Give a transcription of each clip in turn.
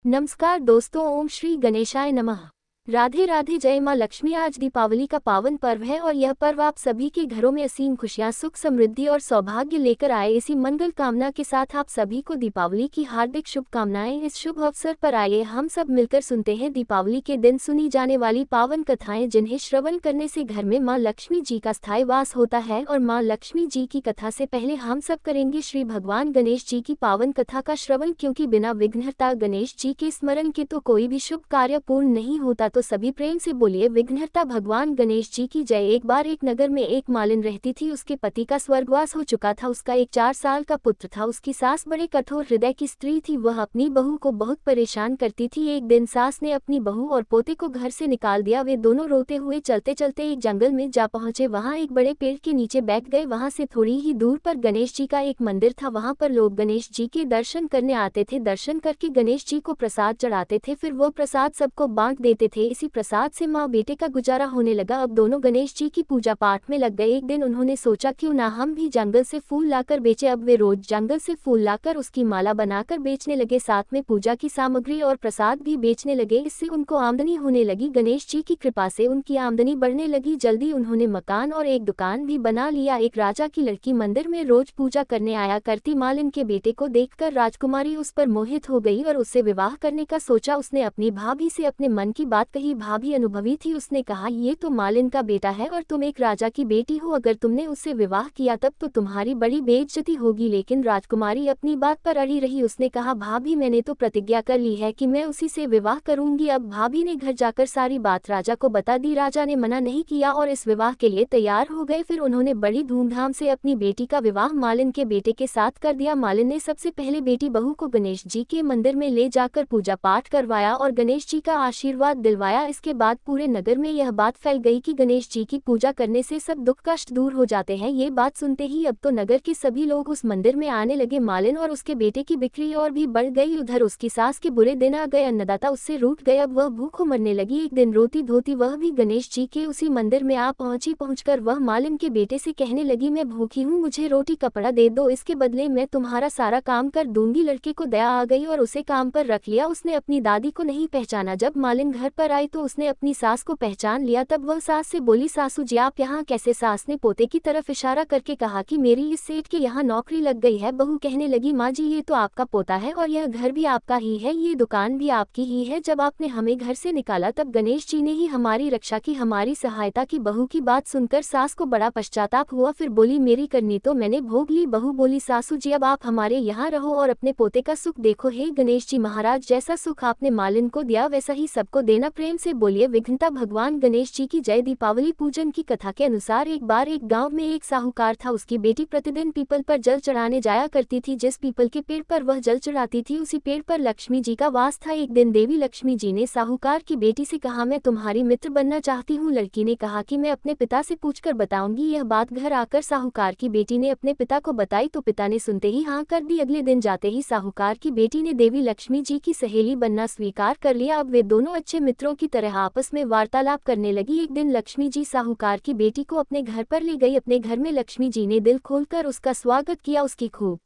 नमस्कार दोस्तों, ओम श्री गणेशाय नमः। राधे राधे। जय माँ लक्ष्मी। आज दीपावली का पावन पर्व है और यह पर्व आप सभी के घरों में असीम खुशियाँ, सुख, समृद्धि और सौभाग्य लेकर आए। इसी मंगल कामना के साथ आप सभी को दीपावली की हार्दिक शुभकामनाएं। इस शुभ अवसर पर आइए हम सब मिलकर सुनते हैं दीपावली के दिन सुनी जाने वाली पावन कथाएं, जिन्हें श्रवण करने से घर में माँ लक्ष्मी जी का स्थायी वास होता है। और माँ लक्ष्मी जी की कथा से पहले हम सब करेंगे श्री भगवान गणेश जी की पावन कथा का श्रवण, क्योंकि बिना विघ्नहर्ता गणेश जी के स्मरण के तो कोई भी शुभ कार्य पूर्ण नहीं होता। तो सभी प्रेम से बोलिए विघ्नहर्ता भगवान गणेश जी की जय। एक बार एक नगर में एक मालिन रहती थी। उसके पति का स्वर्गवास हो चुका था। उसका एक 4 साल का पुत्र था। उसकी सास बड़े कठोर हृदय की स्त्री थी। वह अपनी बहू को बहुत परेशान करती थी। एक दिन सास ने अपनी बहू और पोते को घर से निकाल दिया। वे दोनों रोते हुए चलते चलते एक जंगल में जा पहुंचे। वहां एक बड़े पेड़ के नीचे बैठ गए। वहां से थोड़ी ही दूर पर गणेश जी का एक मंदिर था। वहां पर लोग गणेश जी के दर्शन करने आते थे। दर्शन करके गणेश जी को प्रसाद चढ़ाते थे। फिर वो प्रसाद सबको बांट देते थे। इसी प्रसाद से माँ बेटे का गुजारा होने लगा। अब दोनों गणेश जी की पूजा पाठ में लग गए। एक दिन उन्होंने सोचा क्यों ना हम भी जंगल से फूल लाकर बेचे। अब वे रोज जंगल से फूल लाकर उसकी माला बनाकर बेचने लगे। साथ में पूजा की सामग्री और प्रसाद भी बेचने लगे। इससे उनको आमदनी होने लगी। गणेश जी की कृपा से उनकी आमदनी बढ़ने लगी। जल्दी उन्होंने मकान और एक दुकान भी बना लिया। एक राजा की लड़की मंदिर में रोज पूजा करने आया करती। मालिन के बेटे को देखकर राजकुमारी उस पर मोहित हो गई और उससे विवाह करने का सोचा। उसने अपनी भाभी से अपने मन की बात कही। भाभी अनुभवी थी। उसने कहा, ये तो मालिन का बेटा है और तुम एक राजा की बेटी हो। अगर तुमने उससे विवाह किया तब तो तुम्हारी बड़ी बेइज्जती होगी। लेकिन राजकुमारी अपनी बात पर अड़ी रही। उसने कहा, भाभी मैंने तो प्रतिज्ञा कर ली है कि मैं उसी से विवाह करूंगी। अब भाभी ने घर जाकर सारी बात राजा को बता दी। राजा ने मना नहीं किया और इस विवाह के लिए तैयार हो गए। फिर उन्होंने बड़ी धूमधाम से अपनी बेटी का विवाह मालिन के बेटे के साथ कर दिया। मालिन ने सबसे पहले बेटी बहू को गणेश जी के मंदिर में ले जाकर पूजा पाठ करवाया और गणेश जी का आशीर्वाद दिलवाया। इसके बाद पूरे नगर में यह बात फैल गई कि गणेश जी की पूजा करने से सब दुख कष्ट दूर हो जाते हैं। ये बात सुनते ही अब तो नगर के सभी लोग उस मंदिर में आने लगे। मालिन और उसके बेटे की बिक्री और भी बढ़ गई। उधर उसकी सास के बुरे दिन आ गए। अन्नदाता उससे रूठ गए। अब वह भूखों मरने लगी। एक दिन रोती धोती वह भी गणेश जी के उसी मंदिर में आ पहुंची। पहुंचकर वह मालिन के बेटे से कहने लगी, मैं भूखी हूँ, मुझे रोटी कपड़ा दे दो, इसके बदले मैं तुम्हारा सारा काम कर दूंगी। लड़के को दया आ गई और उसे काम पर रख लिया। उसने अपनी दादी को नहीं पहचाना। जब मालिन घर पर आई तो उसने अपनी सास को पहचान लिया। तब वह सास से बोली, सासू जी आप यहाँ कैसे? सास ने पोते की तरफ इशारा करके कहा कि मेरी इस सेठ के यहाँ नौकरी लग गई है। बहू कहने लगी, माँ जी ये तो आपका पोता है और यह घर भी आपका ही है, ये दुकान भी आपकी ही है। जब आपने हमें घर से निकाला तब गणेश जी ने ही हमारी रक्षा की, हमारी सहायता की। बहू की बात सुनकर सास को बड़ा पश्चाताप हुआ। फिर बोली, मेरी करनी तो मैंने भोग ली। बहू बोली, सासू जी अब आप हमारे यहाँ रहो और अपने पोते का सुख देखो। हे गणेश जी महाराज, जैसा सुख आपने मालिन को दिया वैसा ही सबको देना। प्रेम से बोलिए विघ्नता भगवान गणेश जी की जय। दीपावली पूजन की कथा के अनुसार एक बार एक गांव में एक साहूकार था। उसकी बेटी प्रतिदिन पीपल पर जल चढ़ाने जाया करती थी। जिस पीपल के पेड़ पर वह जल चढ़ाती थी उसी पेड़ पर लक्ष्मी जी का वास था। एक दिन देवी लक्ष्मी जी ने साहूकार की बेटी से कहा, मैं तुम्हारी मित्र बनना चाहती हूँ। लड़की ने कहा कि मैं अपने पिता से पूछकर बताऊंगी। यह बात घर आकर साहूकार की बेटी ने अपने पिता को बताई तो पिता ने सुनते ही हाँ कर दी। अगले दिन जाते ही साहूकार की बेटी ने देवी लक्ष्मी जी की सहेली बनना स्वीकार कर लिया। अब वे दोनों अच्छे मित्रों की तरह आपस में वार्तालाप करने लगी। एक दिन लक्ष्मी जी साहूकार की बेटी को अपने घर पर ले गई। अपने घर में लक्ष्मी जी ने दिल खोलकर उसका स्वागत किया। उसकी खूब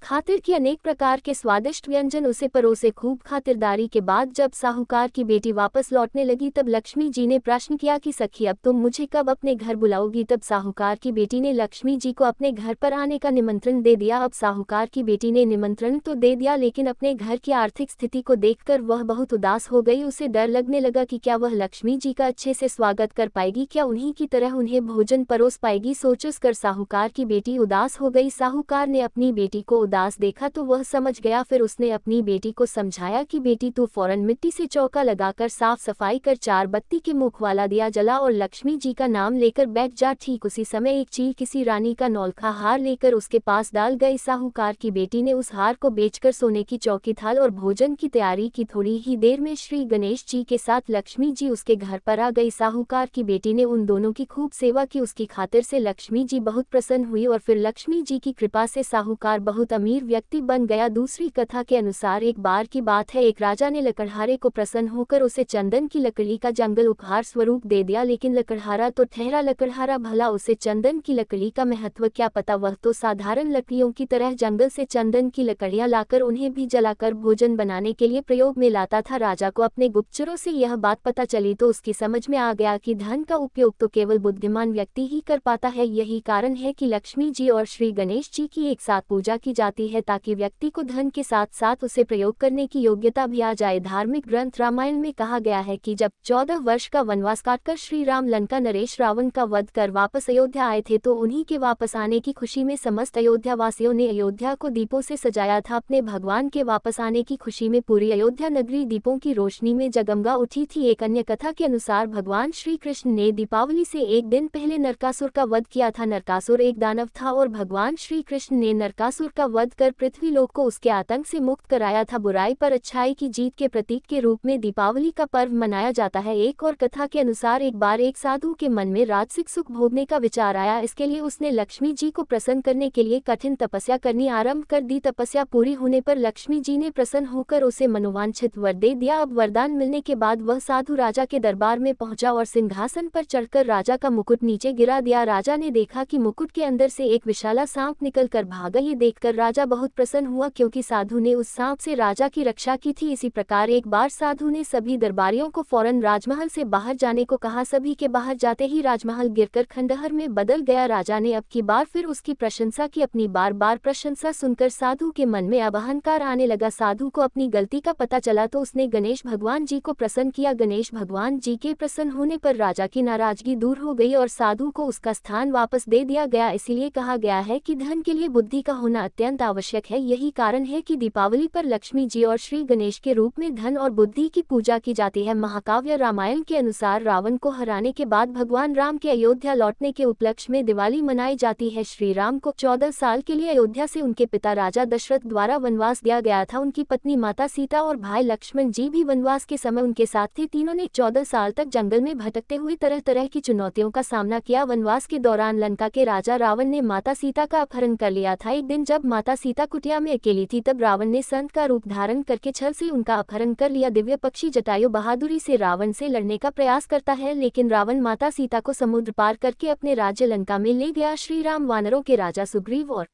खातिर की अनेक प्रकार के स्वादिष्ट व्यंजन उसे परोसे। खूब खातिरदारी के बाद जब साहूकार की बेटी वापस लौटने लगी तब लक्ष्मी जी ने प्रश्न किया कि सखी अब तुम मुझे कब अपने घर बुलाओगी? तब साहूकार की बेटी ने लक्ष्मी जी को अपने घर पर आने का निमंत्रण दे दिया। अब साहूकार की बेटी ने निमंत्रण तो दे दिया लेकिन अपने घर की आर्थिक स्थिति को देखकर वह बहुत उदास हो गई। उसे डर लगने लगा कि क्या वह लक्ष्मी जी का अच्छे से स्वागत कर पाएगी, क्या उन्हीं की तरह उन्हें भोजन परोस पाएगी। सोचकर साहूकार की बेटी उदास हो गई। साहूकार ने अपनी बेटी को उदास देखा तो वह समझ गया। फिर उसने अपनी बेटी को समझाया कि बेटी तू फौरन मिट्टी से चौका लगाकर साफ सफाई कर 4 बत्ती के मुख वाला दिया जला और लक्ष्मी जी का नाम लेकर बैठ जा। ठीक उसी समय एक चील किसी रानी का नौलखा हार लेकर उसके पास डाल गई। साहूकार की बेटी ने उस हार को बेचकर सोने की चौकी थाल और भोजन की तैयारी की। थोड़ी ही देर में श्री गणेश जी के साथ लक्ष्मी जी उसके घर पर आ गई। साहूकार की बेटी ने उन दोनों की खूब सेवा की। उसकी खातिर से लक्ष्मी जी बहुत प्रसन्न हुई और फिर लक्ष्मी जी की कृपा से साहूकार बहुत अमीर व्यक्ति बन गया। दूसरी कथा के अनुसार एक बार की बात है, एक राजा ने लकड़हारे को प्रसन्न होकर उसे चंदन की लकड़ी का जंगल उपहार स्वरूप दे दिया। लेकिन लकड़हारा तो ठहरा लकड़हारा, भला उसे चंदन की लकड़ी का महत्व क्या पता। वह तो साधारण लकड़ियों की तरह जंगल से चंदन की लकड़ियां लाकर उन्हें भी जलाकर भोजन बनाने के लिए प्रयोग में लाता था। राजा को अपने गुप्तचरों से यह बात पता चली तो उसकी समझ में आ गया कि धन का उपयोग तो केवल बुद्धिमान व्यक्ति ही कर पाता है। यही कारण है कि लक्ष्मी जी और श्री गणेश जी की एक साथ पूजा की जाती है, ताकि व्यक्ति को धन के साथ साथ उसे प्रयोग करने की योग्यता भी आ जाए। धार्मिक ग्रंथ रामायण में कहा गया है कि जब 14 वर्ष का वनवास काटकर श्री राम लंका नरेश रावण का वध कर वापस अयोध्या आए थे, तो उन्हीं के वापस आने की खुशी में समस्त अयोध्या वासियों ने अयोध्या को दीपों से सजाया था। अपने भगवान के वापस आने की खुशी में पूरी अयोध्या नगरी दीपों की रोशनी में जगमगा उठी थी। एक अन्य कथा के अनुसार भगवान श्री कृष्ण ने दीपावली से एक दिन पहले नरकासुर का वध किया था। नरकासुर एक दानव था और भगवान श्री कृष्ण ने नरकासुर का वध कर पृथ्वी लोक को उसके आतंक से मुक्त कराया था। बुराई पर अच्छाई की जीत के प्रतीक के रूप में दीपावली का पर्व मनाया जाता है। एक और कथा के अनुसार एक बार एक साधु के मन में राजसिक सुख भोगने का विचार आया। इसके लिए उसने लक्ष्मी जी को प्रसन्न करने के लिए कठिन तपस्या करनी आरंभ कर दी। तपस्या पूरी होने पर लक्ष्मी जी ने प्रसन्न होकर उसे मनोवांछित वर दे दिया। अब वरदान मिलने के बाद वह साधु राजा के दरबार में पहुंचा और सिंहासन पर चढ़कर राजा का मुकुट नीचे गिरा दिया। राजा ने देखा कि मुकुट के अंदर से एक विशाला सांप निकलकर भागा। ये देखकर राजा बहुत प्रसन्न हुआ, क्योंकि साधु ने उस सांप से राजा की रक्षा की थी। इसी प्रकार एक बार साधु ने सभी दरबारियों को फौरन राजमहल से बाहर जाने को कहा। सभी के बाहर जाते ही राजमहल गिरकर खंडहर में बदल गया। राजा ने अब की बार फिर उसकी प्रशंसा की। अपनी बार बार प्रशंसा सुनकर साधु के मन में अब अहंकार आने लगा। साधु को अपनी गलती का पता चला तो उसने गणेश भगवान जी को प्रसन्न किया। गणेश भगवान जी के प्रसन्न होने पर राजा की नाराजगी दूर हो गई और साधु को उसका स्थान वापस दे दिया गया। इसीलिए कहा गया है कि धन के लिए बुद्धि का होना अत्यंत आवश्यक है। यही कारण है कि दीपावली पर लक्ष्मी जी और श्री गणेश के रूप में धन और बुद्धि की पूजा की जाती है। महाकाव्य रामायण के अनुसार रावण को हराने के बाद भगवान राम के अयोध्या लौटने के उपलक्ष्य में दिवाली मनाई जाती है। श्री राम को 14 साल के लिए अयोध्या से उनके पिता राजा दशरथ द्वारा वनवास दिया गया था। उनकी पत्नी माता सीता और भाई लक्ष्मण जी भी वनवास के समय उनके साथ थे। तीनों ने 14 साल तक जंगल में भटकते हुए तरह तरह की चुनौतियों का सामना किया। वनवास के दौरान लंका के राजा रावण ने माता सीता का अपहरण कर लिया था। एक दिन जब माता सीता कुटिया में अकेली थी, तब रावण ने संत का रूप धारण करके छल से उनका अपहरण कर लिया। दिव्य पक्षी जटायु बहादुरी से रावण से लड़ने का प्रयास करता है, लेकिन रावण माता सीता को समुद्र पार करके अपने राज्य लंका में ले गया। श्री राम वानरों के राजा सुग्रीव और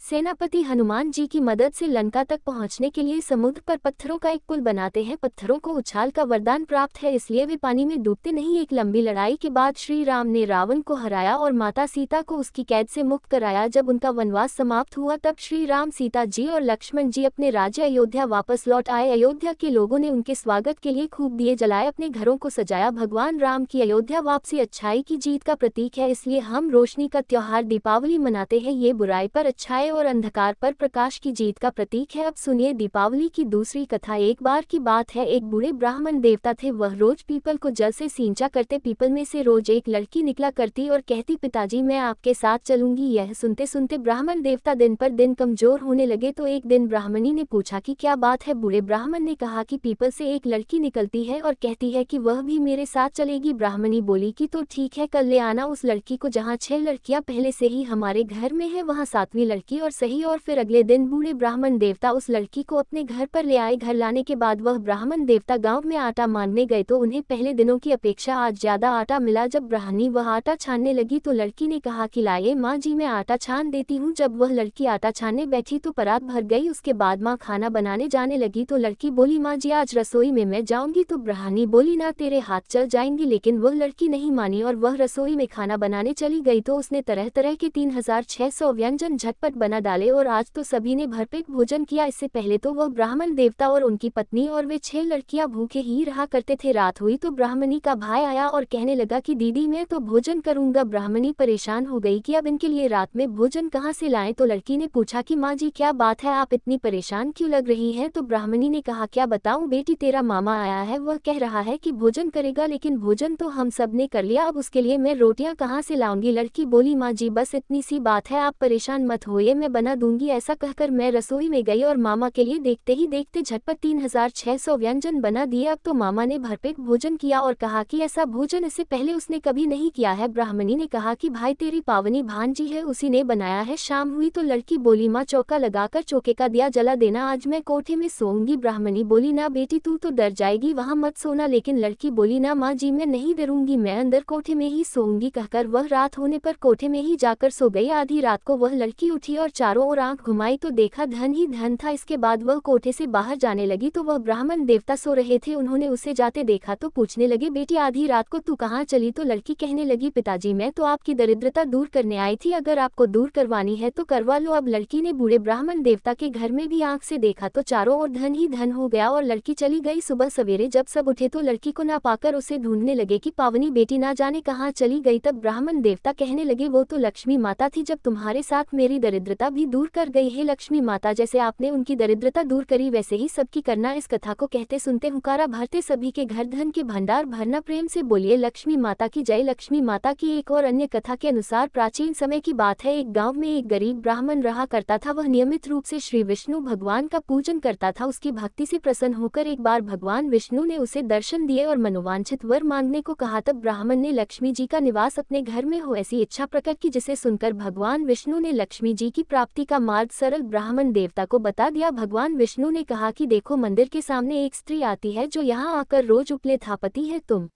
सेनापति हनुमान जी की मदद से लंका तक पहुंचने के लिए समुद्र पर पत्थरों का एक पुल बनाते हैं। पत्थरों को उछाल का वरदान प्राप्त है, इसलिए वे पानी में डूबते नहीं। एक लंबी लड़ाई के बाद श्री राम ने रावण को हराया और माता सीता को उसकी कैद से मुक्त कराया। जब उनका वनवास समाप्त हुआ तब श्री राम, सीता जी और लक्ष्मण जी अपने राज्य अयोध्या वापस लौट आए। अयोध्या के लोगों ने उनके स्वागत के लिए खूब दिए जलाए, अपने घरों को सजाया। भगवान राम की अयोध्या वापसी अच्छाई की जीत का प्रतीक है, इसलिए हम रोशनी का त्योहार दीपावली मनाते हैं। ये बुराई पर अच्छाई और अंधकार पर प्रकाश की जीत का प्रतीक है। अब सुनिए दीपावली की दूसरी कथा। एक बार की बात है, एक बूढ़े ब्राह्मण देवता थे। वह रोज पीपल को जल से सींचा करते। पीपल में से रोज एक लड़की निकला करती और कहती, पिताजी मैं आपके साथ चलूंगी। यह सुनते सुनते ब्राह्मण देवता दिन पर दिन कमजोर होने लगे। तो एक दिन ब्राह्मणी ने पूछा कि क्या बात है। बूढ़े ब्राह्मण ने कहा कि पीपल से एक लड़की निकलती है और कहती है कि वह भी मेरे साथ चलेगी। ब्राह्मणी बोली कि तो ठीक है, कल ले आना उस लड़की को। जहाँ 6 लड़कियां पहले से ही हमारे घर में है, वहाँ 7वीं लड़की और सही। और फिर अगले दिन बूढ़े ब्राह्मण देवता उस लड़की को अपने घर पर ले आए। घर लाने के बाद वह ब्राह्मण देवता गांव में आटा मांगने गए तो उन्हें पहले दिनों की अपेक्षा आज ज्यादा आटा मिला। जब ब्राह्मणी वह आटा छानने लगी तो लड़की ने कहा कि लाइए माँ जी, मैं आटा छान देती हूँ। जब वह लड़की आटा छानने बैठी तो परात भर गई। उसके बाद माँ खाना बनाने जाने लगी तो लड़की बोली, माँ जी आज रसोई में मैं जाऊंगी। तो ब्राह्मणी बोली, ना तेरे हाथ चल जाएंगी। लेकिन वह लड़की नहीं मानी और वह रसोई में खाना बनाने चली गई। तो उसने तरह तरह के 3600 व्यंजन झटपट बना डाले और आज तो सभी ने भरपेट भोजन किया। इससे पहले तो वह ब्राह्मण देवता और उनकी पत्नी और वे 6 लड़कियां भूखे ही रहा करते थे। रात हुई तो ब्राह्मणी का भाई आया और कहने लगा कि दीदी मैं तो भोजन करूंगा। ब्राह्मणी परेशान हो गई कि अब इनके लिए रात में भोजन कहाँ से लाएं। तो लड़की ने पूछा कि माँ जी क्या बात है, आप इतनी परेशान क्यों लग रही है। तो ब्राह्मणी ने कहा, क्या बताऊं बेटी, तेरा मामा आया है, वह कह रहा है कि भोजन करेगा, लेकिन भोजन तो हम सब ने कर लिया, अब उसके लिए मैं रोटियां कहाँ से लाऊंगी। लड़की बोली, माँ जी बस इतनी सी बात है, आप परेशान मत होइए, मैं बना दूंगी। ऐसा कहकर मैं रसोई में गई और मामा के लिए देखते ही देखते झटपट 3600 व्यंजन बना दिए। अब तो मामा ने भरपेट भोजन किया और कहा कि ऐसा भोजन इससे पहले उसने कभी नहीं किया है। ब्राह्मणी ने कहा कि भाई तेरी पावनी भांजी है, उसी ने बनाया है। शाम हुई तो लड़की बोली माँ चौका लगाकर चौके का दिया जला देना, आज मैं कोठे में सोऊंगी। ब्राह्मणी बोली ना बेटी तू तो डर जाएगी, वहाँ मत सोना। लेकिन लड़की बोली ना माँ जी मैं नहीं डरूंगी, मैं अंदर कोठे में ही सोऊंगी। कहकर वह रात होने पर कोठे में ही जाकर सो गई। आधी रात को वह लड़की उठी और चारों ओर आंख घुमाई तो देखा धन ही धन था। इसके बाद वह कोठे से बाहर जाने लगी तो वह ब्राह्मण देवता सो रहे थे। उन्होंने उसे जाते देखा तो पूछने लगे बेटी आधी रात को तू कहाँ चली? तो लड़की कहने लगी पिताजी मैं तो आपकी दरिद्रता दूर करने आई थी, अगर आपको दूर करवानी है तो करवा लो। अब लड़की ने बूढ़े ब्राह्मण देवता के घर में भी आंख से देखा तो चारों ओर धन ही धन हो गया और लड़की चली गई। सुबह सवेरे जब सब उठे तो लड़की को ना पाकर उसे ढूंढने लगे कि पावनी बेटी ना जाने कहाँ चली गई। तब ब्राह्मण देवता कहने लगे वो तो लक्ष्मी माता थी, जब तुम्हारे साथ मेरी दरिद्रता भी दूर कर गई है। लक्ष्मी माता जैसे आपने उनकी दरिद्रता दूर करी वैसे ही सबकी करना। इस कथा को कहते सुनते हुंकारा भरते सभी के घर धन के भंडार भरना। प्रेम से बोलिए लक्ष्मी माता की जय। लक्ष्मी माता की एक और अन्य कथा के अनुसार प्राचीन समय की बात है। एक गाँव में एक गरीब ब्राह्मण रहा करता था। वह नियमित रूप से श्री विष्णु भगवान का पूजन करता था। उसकी भक्ति से प्रसन्न होकर एक बार भगवान विष्णु ने उसे दर्शन दिए और मनोवांछित वर मांगने को कहा। तब ब्राह्मण ने लक्ष्मी जी का निवास अपने घर में हो ऐसी इच्छा प्रकट की, जिसे सुनकर भगवान विष्णु ने लक्ष्मी जी की प्राप्ति का मार्ग सरल ब्राह्मण देवता को बता दिया। भगवान विष्णु ने कहा कि देखो मंदिर के सामने एक स्त्री आती है जो यहाँ आकर रोज उपले थापती है, तुम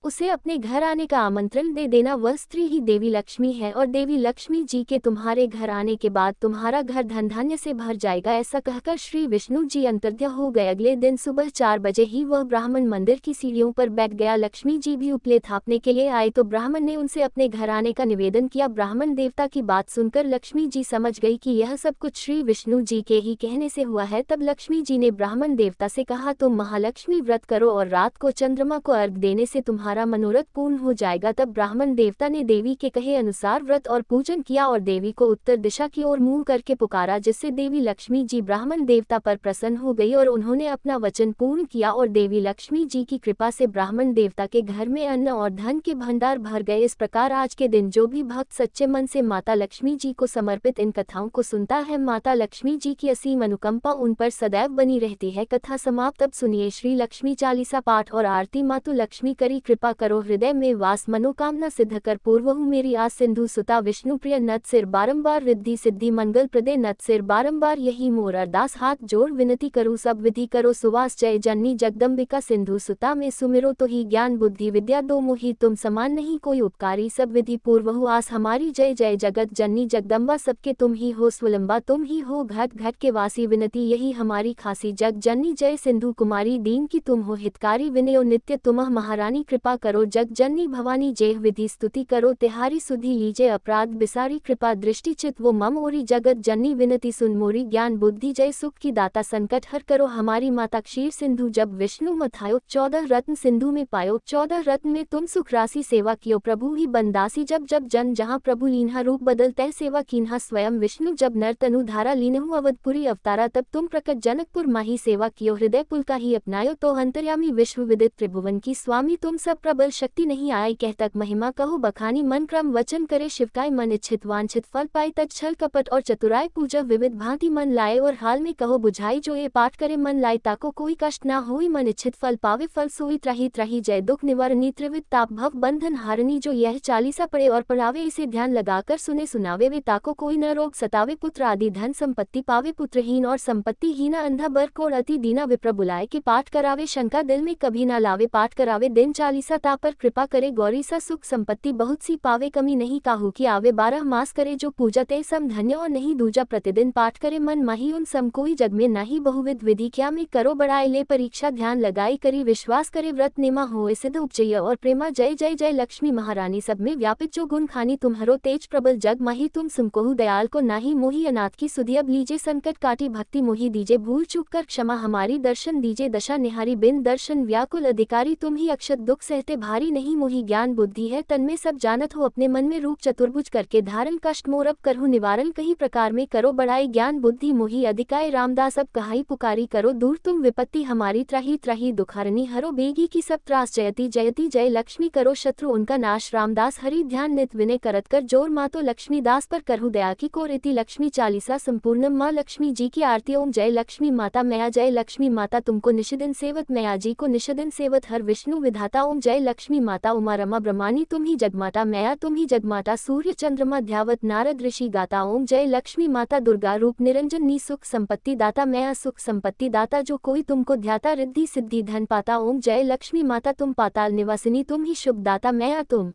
उसे अपने घर आने का आमंत्रण दे देना। वह स्त्री ही देवी लक्ष्मी है और देवी लक्ष्मी जी के तुम्हारे घर आने के बाद तुम्हारा घर धन धान्य से भर जाएगा। ऐसा कहकर श्री विष्णु जी अंतर्ध्यान हो गए। अगले दिन सुबह 4 बजे ही वह ब्राह्मण मंदिर की सीढ़ियों पर बैठ गया। लक्ष्मी जी भी उपले थापने के लिए आए तो ब्राह्मण ने उनसे अपने घर आने का निवेदन किया। ब्राह्मण देवता की बात सुनकर लक्ष्मी जी समझ गई कि यह सब कुछ श्री विष्णु जी के ही कहने से हुआ है। तब लक्ष्मी जी ने ब्राह्मण देवता से कहा तुम महालक्ष्मी व्रत करो और रात को चंद्रमा को अर्घ देने से तुम्हारा मनोरथ पूर्ण हो जाएगा। तब ब्राह्मण देवता ने देवी के कहे अनुसार व्रत और पूजन किया और देवी को उत्तर दिशा की ओर मुंह करके पुकारा, जिससे देवी लक्ष्मी जी ब्राह्मण देवता पर प्रसन्न हो गई और उन्होंने अपना वचन पूर्ण किया और देवी लक्ष्मी जी की कृपा से ब्राह्मण देवता के घर में अन्न और धन के भंडार भर गए। इस प्रकार आज के दिन जो भी भक्त सच्चे मन से माता लक्ष्मी जी को समर्पित इन कथाओं को सुनता है, माता लक्ष्मी जी की असीम अनुकंपा उन पर सदैव बनी रहती है। कथा समाप्त। अब सुनिए श्री लक्ष्मी चालीसा पाठ और आरती। मातु लक्ष्मी करी कृपा करो हृदय में वास, मनोकामना सिद्ध कर पूर्वहु मेरी आस। सिंधु सुता विष्णु प्रिय नत सिर बारंबार रिद्धि सिद्धि मंगल प्रदे नत सिर बारंबार यही मोर अरदास। हाथ जोड़ विनती करूँ सब विधि करो सुवास। जय जननी जगदम्बिका सिंधु सुता में सुमिरो तो ही ज्ञान बुद्धि विद्या दो मोहि, तुम समान नहीं कोई उपकारी सब विधि पूर्वहु आस हमारी। जय जय जगत जननी जगदम्बा सबके तुम ही हो स्वलंबा, तुम ही हो घट घट के वासी, विनती यही हमारी खासी। जग जननी जय सिंधु कुमारी दीन की तुम हो हितकारी, विनयो नित्य तुमह महारानी कृपा करो। जग जननी भवानी जेह विधि स्तुति करो, तिहारी सुधि लीजे अपराध बिसारी। कृपा दृष्टि चित वो मम ओरी, जगत जननी विनती सुन मोरी। ज्ञान बुद्धि जय सुख की दाता संकट हर करो हमारी माता। क्षीर सिंधु जब विष्णु मथायो, 14 रत्न सिंधु में पायो। 14 रत्न में तुम सुख राशि सेवा कियो, प्रभु ही बंदासी। जब जब जन जहाँ प्रभु लीन्हा रूप बदल तय सेवा कीन्हा स्वयं विष्णु। जब नर तनु धारा लीनहु अवधपुरी अवतारा, तब तुम प्रकट जनकपुर माही सेवा कियो। हृदय पुल का ही अपनायो तो अंतर्यामी विश्व विदित त्रिभुवन की स्वामी। तुम सब प्रबल शक्ति नहीं आई कह तक महिमा कहो बखानी। मन क्रम वचन करे शिवकाय, मन इच्छित वांछित फल पाए। तक छल कपट और चतुराई पूजा विविध भांति मन लाए, और हाल में कहो बुझाई। जो ये पाठ करे मन लाए, ताको कोई कष्ट ना होई। मन इच्छित फल पावे, फल सोई त्राही त्राही। जय दुख निवारणी त्रिविध ताप भव बंधन हारणी। जो यह चालीसा पढ़े और पढ़ावे, इसे ध्यान लगाकर सुने सुनावे, वे ताको कोई न रोग सतावे। पुत्र आदि धन संपत्ति पावे, पुत्रहीन और संपत्ति हीना। अंधा बर कोड़ अति दीना, विप्र बुलाए के पाठ करावे। शंका दिल में कभी ना लावे, पाठ करावे दिन चालीसा। ता पर कृपा करे गौरी सा, सुख संपत्ति बहुत सी पावे। कमी नहीं काहू की आवे, 12 मास करे जो पूजा ते सम धन्य और नहीं दूजा। प्रतिदिन पाठ करे मन माही, उन सम कोई जग में नाही। बहुविध विधि क्या में करो बढ़ाए, ले परीक्षा ध्यान लगाई। करी विश्वास करे व्रत निमा होए सिद्ध उपजय और प्रेमा। जय जय जय लक्ष्मी महारानी सब में व्यापित जो गुण खानी। तुम्हारो तेज प्रबल जग माही, तुम सुमकोहु दयाल को नाही मोही। अनाथ की सुधि अब लीजे, संकट काटी भक्ति मोही दीजे। भूल चूक कर क्षमा हमारी, दर्शन दीजे दशा निहारी। बिन दर्शन व्याकुल अधिकारी, तुम ही अक्षत दुख सह कहते भारी नहीं मोहि ज्ञान बुद्धि है तन्मे सब जानत हो अपने मन में रूप चतुर्भुज करके धारण कष्ट मोरब करहु निवारण कही प्रकार में करो बढ़ाई ज्ञान बुद्धि मोहि अधिकाय रामदास अब कहाई पुकारी करो दूर तुम विपत्ति हमारी त्राही त्राही दुखारनी हरो बेगी की सब त्रास जयति जयति जय लक्ष्मी करो शत्रु उनका नाश रामदास हरि ध्यान नित विनय करत कर जोर मातो लक्ष्मी दास पर करहु दया की कोर इति लक्ष्मी चालीसा संपूर्णम माँ लक्ष्मी जी की आरती ओम जय लक्ष्मी माता मैया जय लक्ष्मी माता तुमको निशिदिन सेवत मैया जी को निशिदिन सेवत हर विष्णु विधाता ओम जय लक्ष्मी माता उमा रमा ब्रह्मानी तुम ही जगमाता मैया तुम ही जगमाता सूर्य चंद्रमा ध्यावत नारद ऋषि गाता ओम जय लक्ष्मी माता दुर्गा रूप निरंजन नी सुख संपत्ति दाता मैया सुख संपत्ति दाता जो कोई तुमको ध्याता रिद्धि सिद्धि धन पाता ओम जय लक्ष्मी माता तुम पाताल निवासिनी तुम ही शुभ दाता मैया तुम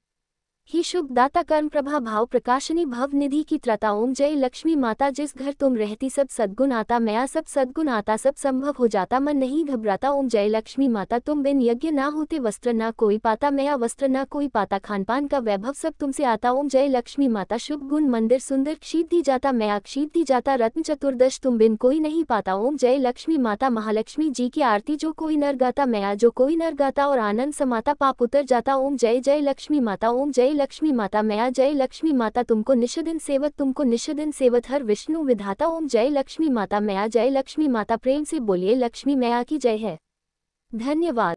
ही शुभ दाता कर्म प्रभा भाव प्रकाशनी भव निधि की त्रता ओम जय लक्ष्मी माता जिस घर तुम रहती सब सद्गुण आता मैया सब सद्गुण आता सब संभव हो जाता मन नहीं घबराता ओम जय लक्ष्मी माता तुम बिन यज्ञ ना होते वस्त्र ना कोई पाता मैया वस्त्र ना कोई पाता खानपान का वैभव सब तुमसे आता ओम जय लक्ष्मी माता शुभ गुण मंदिर सुंदर क्षीति जाता मैया क्षीति जाता रत्न चतुर्दश तुम बिन कोई नहीं पाता ओम जय लक्ष्मी माता महालक्ष्मी जी की आरती जो कोई नर गाता मैया जो कोई नर गाता और आनंद समाता पाप उतर जाता ओम जय जय लक्ष्मी माता ओम जय लक्ष्मी माता मैया जय लक्ष्मी माता तुमको निशिदिन सेवत हर विष्णु विधाता ओम जय लक्ष्मी माता मैया जय लक्ष्मी माता प्रेम से बोलिए लक्ष्मी मैया की जय है। धन्यवाद।